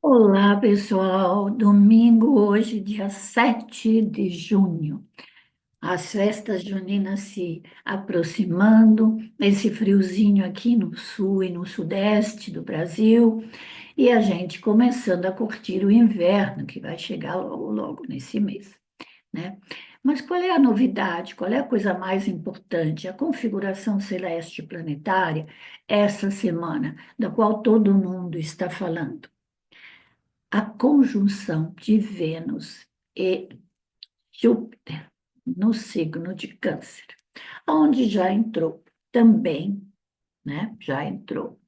Olá, pessoal. Domingo, hoje, dia 7 de junho. As festas juninas se aproximando, esse friozinho aqui no sul e no sudeste do Brasil, e a gente começando a curtir o inverno, que vai chegar logo, logo nesse mês, né? Mas qual é a novidade? Qual é a coisa mais importante? A configuração celeste planetária essa semana, da qual todo mundo está falando. A conjunção de Vênus e Júpiter no signo de Câncer, onde já entrou também, né? Já entrou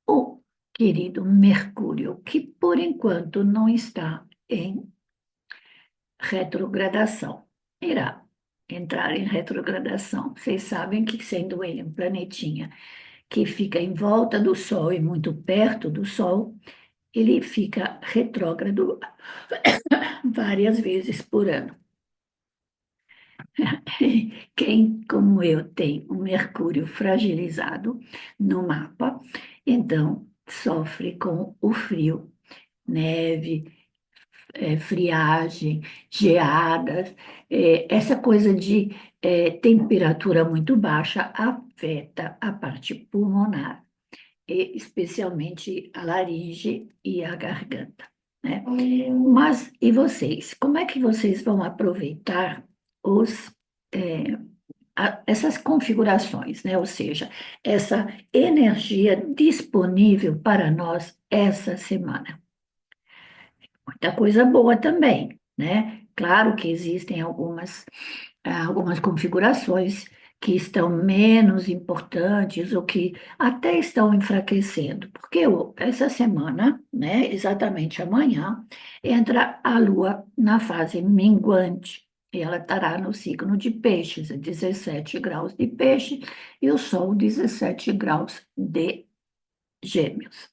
o querido Mercúrio, que por enquanto não está em retrogradação. Irá entrar em retrogradação. Vocês sabem que, sendo ele um planetinha que fica em volta do Sol e muito perto do Sol, ele fica retrógrado várias vezes por ano. Quem, como eu, tem o Mercúrio fragilizado no mapa, então sofre com o frio, neve, friagem, geadas, essa coisa de temperatura muito baixa afeta a parte pulmonar, e especialmente a laringe e a garganta, né? Mas e vocês? Como é que vocês vão aproveitar os é, essas configurações, né? Ou seja, essa energia disponível para nós essa semana? Muita coisa boa também, né? Claro que existem algumas configurações que estão menos importantes ou que até estão enfraquecendo, porque essa semana, né, exatamente amanhã, entra a Lua na fase minguante. E ela estará no signo de Peixes, a 17 graus de Peixe, e o Sol 17 graus de Gêmeos,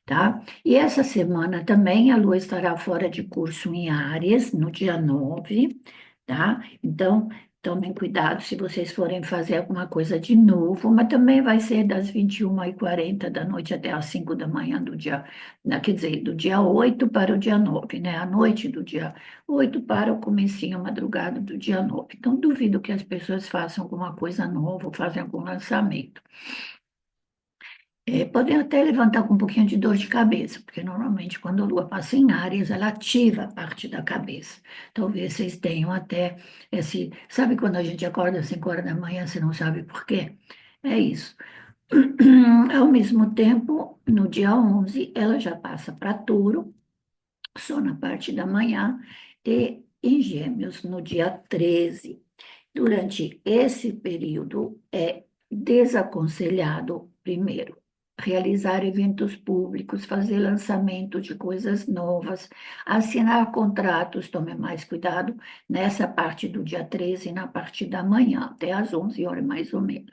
tá? E essa semana também a Lua estará fora de curso em Áries, no dia 9, tá? Então, tomem cuidado se vocês forem fazer alguma coisa de novo, mas também vai ser das 21h40 da noite até as 5 da manhã do dia, quer dizer, do dia 8 para o dia 9, né? A noite do dia 8 para o comecinho, a madrugada do dia 9. Então, duvido que as pessoas façam alguma coisa nova, façam algum lançamento. Podem até levantar com um pouquinho de dor de cabeça, porque normalmente quando a Lua passa em Áries, ela ativa a parte da cabeça. Talvez vocês tenham até esse. Sabe quando a gente acorda às 5 horas da manhã, você não sabe por quê? É isso. Ao mesmo tempo, no dia 11, ela já passa para Touro, só na parte da manhã, e em Gêmeos, no dia 13. Durante esse período, é desaconselhado, primeiro, realizar eventos públicos, fazer lançamento de coisas novas, assinar contratos, tome mais cuidado nessa parte do dia 13, na parte da manhã, até às 11 horas mais ou menos.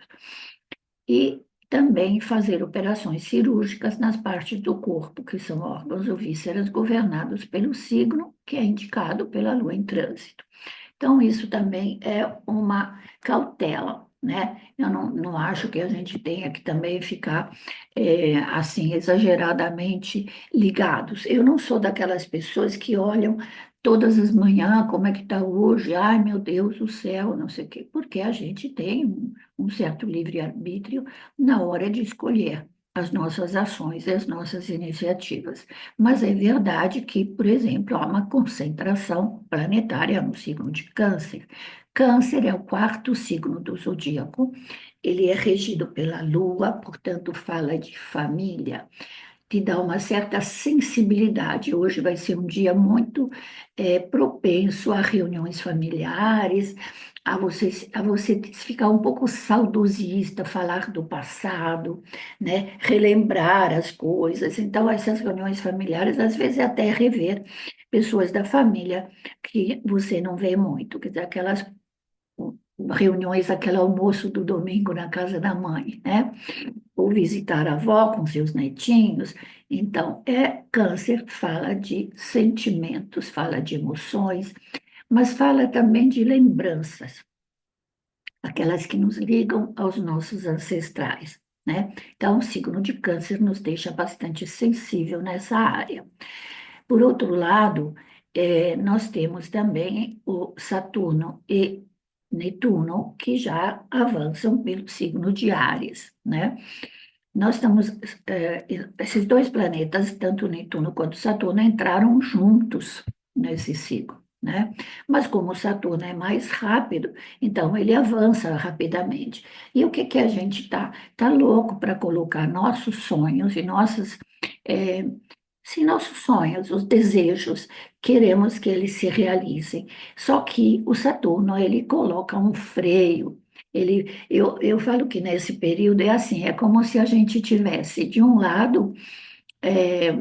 E também fazer operações cirúrgicas nas partes do corpo, que são órgãos ou vísceras governados pelo signo, que é indicado pela lua em trânsito. Então, isso também é uma cautela, né? Eu não acho que a gente tenha que também ficar, assim, exageradamente ligados. Eu não sou daquelas pessoas que olham todas as manhãs como é que está hoje, ai meu Deus do céu, não sei o quê, porque a gente tem um certo livre-arbítrio na hora de escolher as nossas ações e as nossas iniciativas. Mas é verdade que, por exemplo, há uma concentração planetária no signo de Câncer. Câncer é o quarto signo do zodíaco. Ele é regido pela Lua, portanto, fala de família, te dá uma certa sensibilidade. Hoje vai ser um dia muito propenso a reuniões familiares, a você ficar um pouco saudosista, falar do passado, né? Relembrar as coisas. Então, essas reuniões familiares, às vezes, é até rever pessoas da família que você não vê muito, quer dizer, aquelas reuniões, aquele almoço do domingo na casa da mãe, né? Ou visitar a avó com seus netinhos. Então, câncer fala de sentimentos, fala de emoções, mas fala também de lembranças, aquelas que nos ligam aos nossos ancestrais. né? Então, o signo de Câncer nos deixa bastante sensível nessa área. Por outro lado, nós temos também o Saturno e Netuno, que já avançam pelo signo de Áries, né? Nós estamos, esses dois planetas, tanto Netuno quanto Saturno, entraram juntos nesse ciclo, né? Mas como o Saturno é mais rápido, então ele avança rapidamente. E o que que a gente tá louco para colocar nossos sonhos e nossas, eh, sim, nossos sonhos, os desejos, queremos que eles se realizem. Só que o Saturno, ele coloca um freio. Eu falo que nesse período é assim, é como se a gente tivesse, de um lado, é,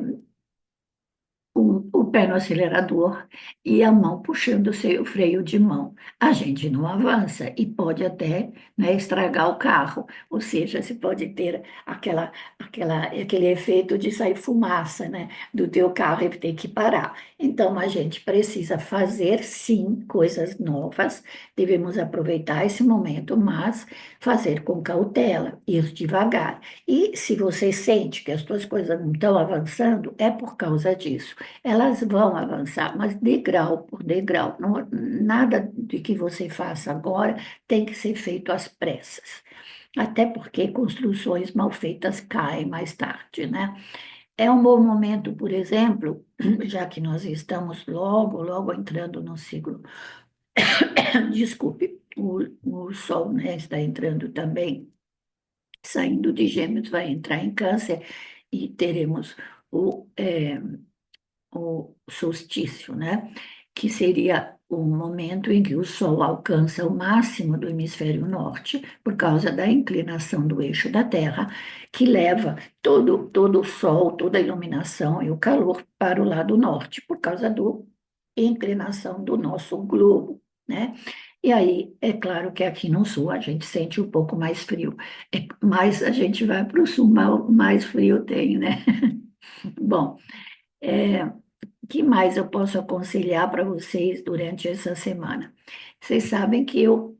o pé no acelerador e a mão puxando o freio de mão. A gente não avança e pode até, né, estragar o carro, ou seja, você pode ter aquele efeito de sair fumaça, né, do teu carro e ter que parar. Então, a gente precisa fazer, sim, coisas novas, devemos aproveitar esse momento, mas fazer com cautela, ir devagar. E se você sente que as suas coisas não estão avançando, é por causa disso. Elas vão avançar, mas degrau por degrau. Nada de que você faça agora tem que ser feito às pressas. Até porque construções mal feitas caem mais tarde, né? É um bom momento, por exemplo, já que nós estamos logo entrando no ciclo. Desculpe, o Sol, né, está entrando também, saindo de Gêmeos, vai entrar em Câncer e teremos o, é, o solstício, né? Que seria o momento em que o Sol alcança o máximo do hemisfério norte, por causa da inclinação do eixo da Terra, que leva todo o Sol, toda a iluminação e o calor para o lado norte, por causa da inclinação do nosso globo, né? E aí, é claro que aqui no sul a gente sente um pouco mais frio, mas a gente vai para o sul, mais frio tem, né? Bom, é, que mais eu posso aconselhar para vocês durante essa semana? Vocês sabem que eu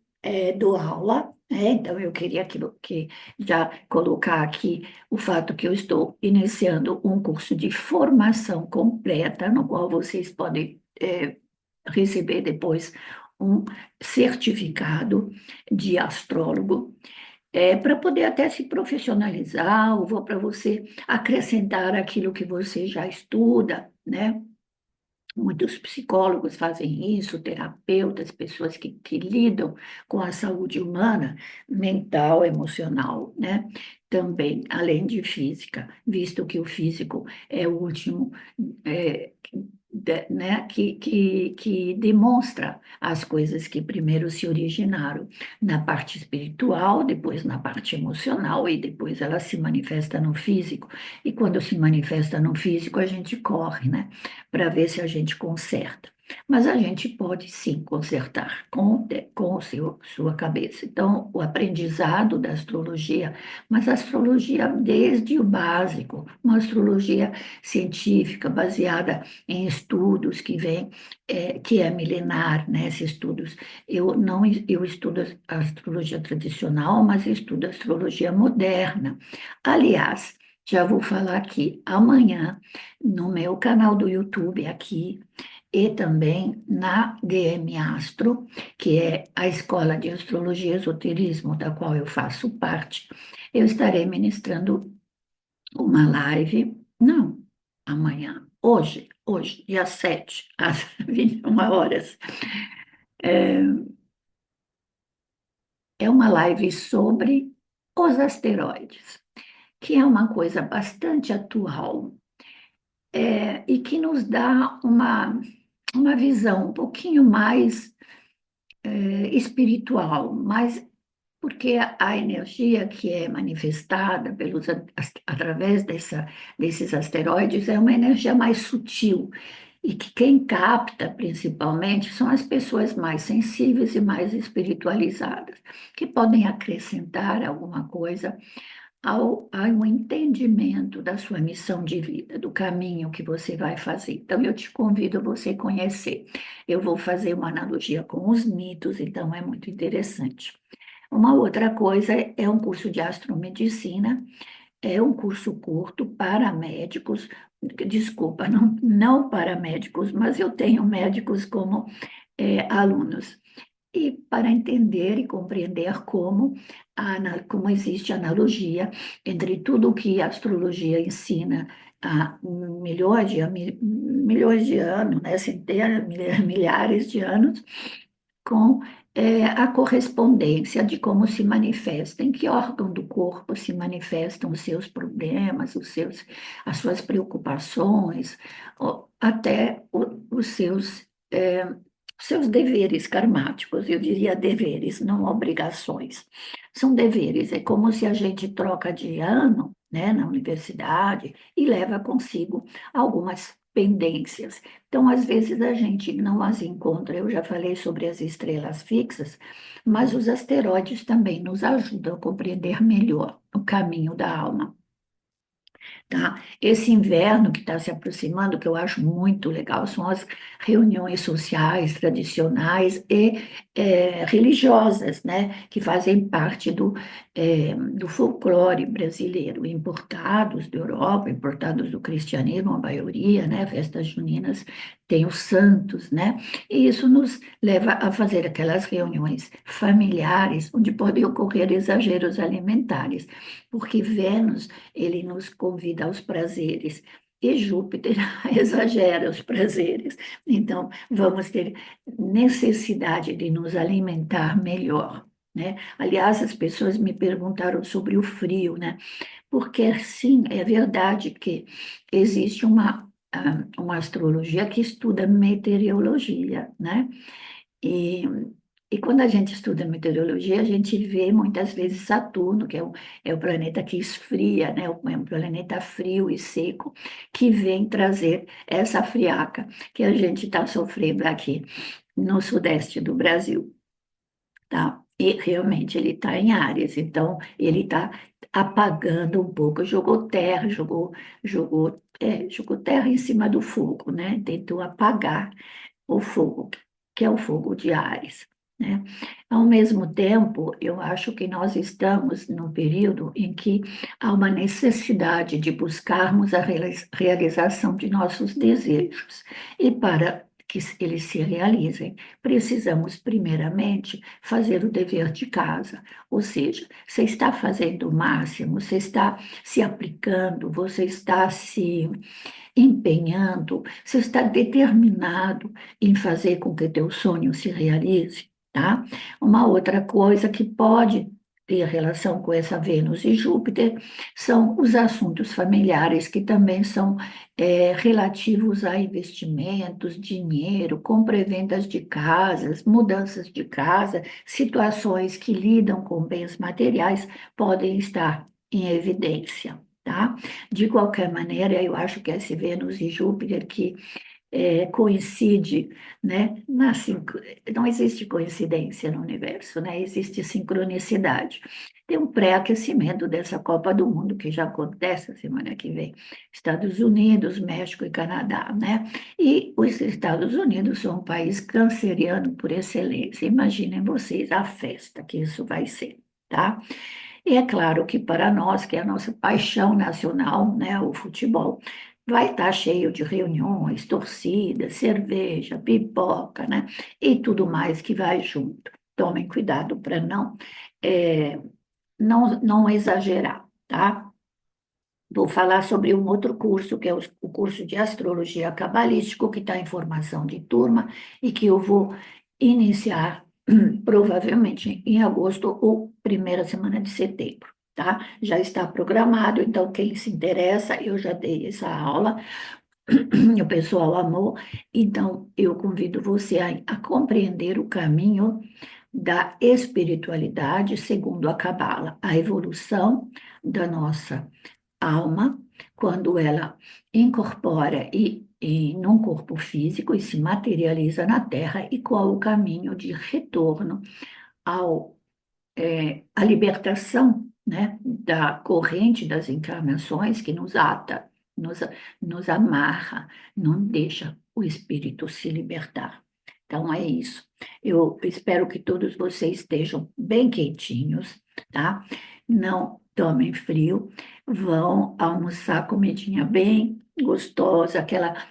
dou aula, né? Então eu queria que já colocar aqui o fato que eu estou iniciando um curso de formação completa, no qual vocês podem receber depois um certificado de astrólogo, para poder até se profissionalizar, ou vou para você acrescentar aquilo que você já estuda, né? Muitos psicólogos fazem isso, terapeutas, pessoas que lidam com a saúde humana, mental, emocional, né? Também, além de física, visto que o físico é o último, é, né? Que demonstra as coisas que primeiro se originaram na parte espiritual, depois na parte emocional e depois ela se manifesta no físico. E quando se manifesta no físico, a gente corre, né? Para ver se a gente conserta. Mas a gente pode sim consertar com sua cabeça. Então, o aprendizado da astrologia, mas a astrologia desde o básico, uma astrologia científica baseada em estudos que vêm, que é milenar, né? Esses estudos. Eu não, eu estudo a astrologia tradicional, mas estudo a astrologia moderna. Aliás, já vou falar aqui amanhã no meu canal do YouTube aqui e também na DM Astro, que é a escola de astrologia e esoterismo da qual eu faço parte. Eu estarei ministrando uma live, não, amanhã, hoje, dia 7, às 21 horas. É uma live sobre os asteroides, que é uma coisa bastante atual, e que nos dá uma visão um pouquinho mais espiritual, mas porque a energia que é manifestada através desses asteroides é uma energia mais sutil e que quem capta principalmente são as pessoas mais sensíveis e mais espiritualizadas, que podem acrescentar alguma coisa ao entendimento da sua missão de vida, do caminho que você vai fazer. Então, eu te convido a você conhecer. Eu vou fazer uma analogia com os mitos, então é muito interessante. Uma outra coisa é um curso de astromedicina, é um curso curto para médicos, desculpa, não para médicos, mas eu tenho médicos como alunos. E para entender e compreender como existe analogia entre tudo o que a astrologia ensina há milhões de anos, né, centenas, milhares de anos, com a correspondência de como se manifesta, em que órgão do corpo se manifestam os seus problemas, as suas preocupações, até os seus deveres karmáticos, eu diria deveres, não obrigações. São deveres, é como se a gente troca de ano, né, na universidade e leva consigo algumas pendências. Então, às vezes, a gente não as encontra. Eu já falei sobre as estrelas fixas, mas os asteroides também nos ajudam a compreender melhor o caminho da alma. Tá? Esse inverno que está se aproximando, que eu acho muito legal, são as reuniões sociais, tradicionais e religiosas, né? Que fazem parte do folclore brasileiro, importados da Europa, importados do cristianismo, a maioria, né? Festas juninas tem os santos, né? E isso nos leva a fazer aquelas reuniões familiares, onde podem ocorrer exageros alimentares, porque Vênus ele nos convida aos prazeres. E Júpiter exagera os prazeres. Então, vamos ter necessidade de nos alimentar melhor, né? Aliás, as pessoas me perguntaram sobre o frio, né? Porque, sim, é verdade que existe uma astrologia que estuda meteorologia, né? E, e quando a gente estuda meteorologia, a gente vê muitas vezes Saturno, que é o planeta que esfria, né? É um planeta frio e seco, que vem trazer essa friaca que a gente está sofrendo aqui no sudeste do Brasil, tá? E realmente ele está em Áries, então ele está apagando um pouco, jogou terra em cima do fogo, né? Tentou apagar o fogo, que é o fogo de Ares, né? Ao mesmo tempo, eu acho que nós estamos num período em que há uma necessidade de buscarmos a realização de nossos desejos. E para que eles se realizem, precisamos, primeiramente, fazer o dever de casa. Ou seja, você está fazendo o máximo, você está se aplicando, você está se empenhando, você está determinado em fazer com que teu sonho se realize, tá? Uma outra coisa que pode ter relação com essa Vênus e Júpiter são os assuntos familiares, que também são relativos a investimentos, dinheiro, compra e vendas de casas, mudanças de casa, situações que lidam com bens materiais podem estar em evidência. Tá? De qualquer maneira, eu acho que esse Vênus e Júpiter que coincide, né? Não existe coincidência no universo, né? Existe sincronicidade. Tem um pré-aquecimento dessa Copa do Mundo que já acontece a semana que vem. Estados Unidos, México e Canadá, né? E os Estados Unidos são um país canceriano por excelência. Imaginem vocês a festa que isso vai ser, tá? E é claro que para nós, que é a nossa paixão nacional, né, o futebol, vai estar cheio de reuniões, torcidas, cerveja, pipoca, né, e tudo mais que vai junto. Tomem cuidado para eh, não exagerar, tá? Vou falar sobre um outro curso, que é o curso de astrologia cabalístico, que está em formação de turma e que eu vou iniciar provavelmente em agosto ou primeira semana de setembro, tá? Já está programado, então quem se interessa, eu já dei essa aula, o pessoal amou, então eu convido você a compreender o caminho da espiritualidade segundo a Cabala, a evolução da nossa alma, quando ela incorpora num corpo físico e se materializa na Terra, e qual o caminho de retorno à libertação, né, da corrente das encarnações que nos ata, nos, nos amarra, não deixa o espírito se libertar. Então é isso. Eu espero que todos vocês estejam bem quentinhos, tá? Não tomem frio, vão almoçar comidinha bem gostosa,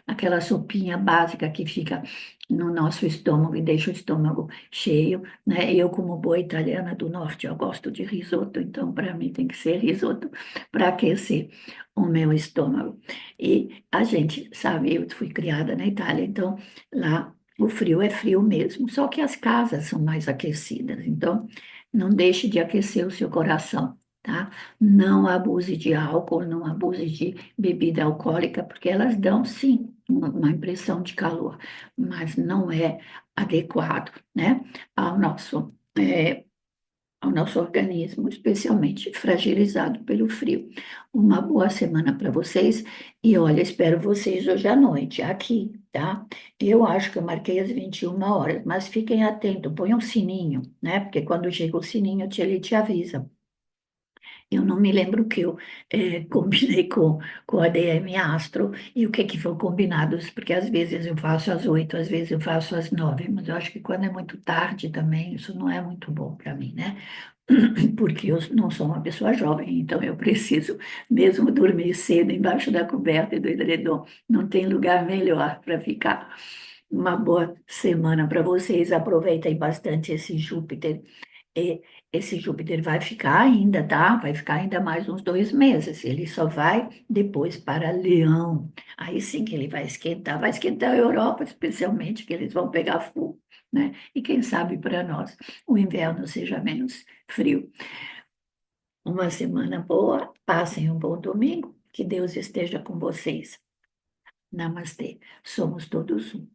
aquela sopinha básica que fica no nosso estômago e deixa o estômago cheio, né? Eu, como boa italiana do norte, eu gosto de risoto, então para mim tem que ser risoto para aquecer o meu estômago. E a gente sabe, eu fui criada na Itália, então lá o frio é frio mesmo, só que as casas são mais aquecidas, então não deixe de aquecer o seu coração, tá? Não abuse de álcool, não abuse de bebida alcoólica, porque elas dão sim uma impressão de calor, mas não é adequado, né, ao ao nosso organismo, especialmente fragilizado pelo frio. Uma boa semana para vocês e olha, espero vocês hoje à noite aqui, tá? Eu acho que eu marquei às 21 horas, mas fiquem atentos, põe um sininho, né? Porque quando chega o sininho, ele te avisa. Eu não me lembro o que eu combinei com a DM Astro e o que que foi combinado, porque às vezes eu faço às 8, às vezes eu faço às 9, mas eu acho que quando é muito tarde também, isso não é muito bom para mim, né? Porque eu não sou uma pessoa jovem, então eu preciso mesmo dormir cedo embaixo da coberta e do edredom. Não tem lugar melhor para ficar. Uma boa semana para vocês. Aproveitem bastante esse Júpiter. E esse Júpiter vai ficar ainda, tá? Vai ficar ainda mais uns 2 meses. Ele só vai depois para Leão. Aí sim que ele vai esquentar a Europa, especialmente, que eles vão pegar fogo, né? E quem sabe para nós o inverno seja menos frio. Uma semana boa, passem um bom domingo, que Deus esteja com vocês. Namastê. Somos todos um.